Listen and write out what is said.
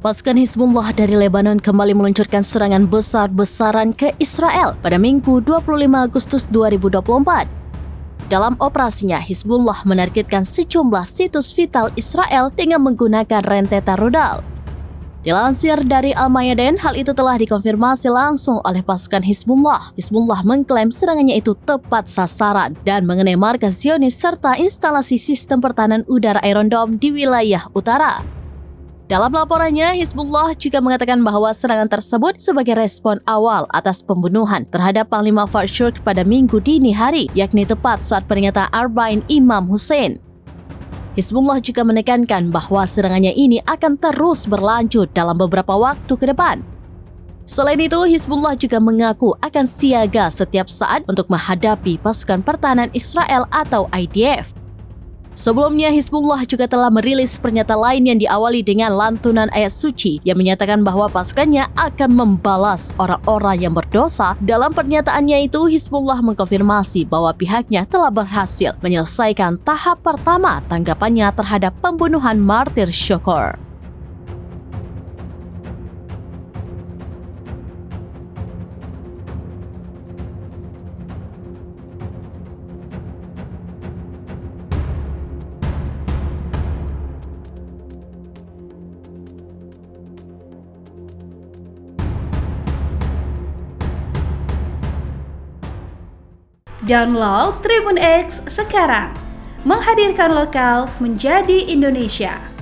Pasukan Hizbullah dari Lebanon kembali meluncurkan serangan besar-besaran ke Israel pada Minggu 25 Agustus 2024. Dalam operasinya, Hizbullah menargetkan sejumlah situs vital Israel dengan menggunakan rentetan rudal. Dilansir dari Al-Mayadin, hal itu telah dikonfirmasi langsung oleh pasukan Hizbullah. Hizbullah mengklaim serangannya itu tepat sasaran dan mengenai markas Zionis serta instalasi sistem pertahanan udara Iron Dome di wilayah utara. Dalam laporannya, Hizbullah juga mengatakan bahwa serangan tersebut sebagai respon awal atas pembunuhan terhadap Panglima Fuad Shukr pada Minggu dini hari, yakni tepat saat peringatan Arba'in Imam Hussein. Hizbullah juga menekankan bahwa serangannya ini akan terus berlanjut dalam beberapa waktu ke depan. Selain itu, Hizbullah juga mengaku akan siaga setiap saat untuk menghadapi pasukan pertahanan Israel atau IDF. Sebelumnya, Hizbullah juga telah merilis pernyataan lain yang diawali dengan lantunan ayat suci yang menyatakan bahwa pasukannya akan membalas orang-orang yang berdosa. Dalam pernyataannya itu, Hizbullah mengkonfirmasi bahwa pihaknya telah berhasil menyelesaikan tahap pertama tanggapannya terhadap pembunuhan martir Shukr. Download Tribun X sekarang, menghadirkan lokal menjadi Indonesia.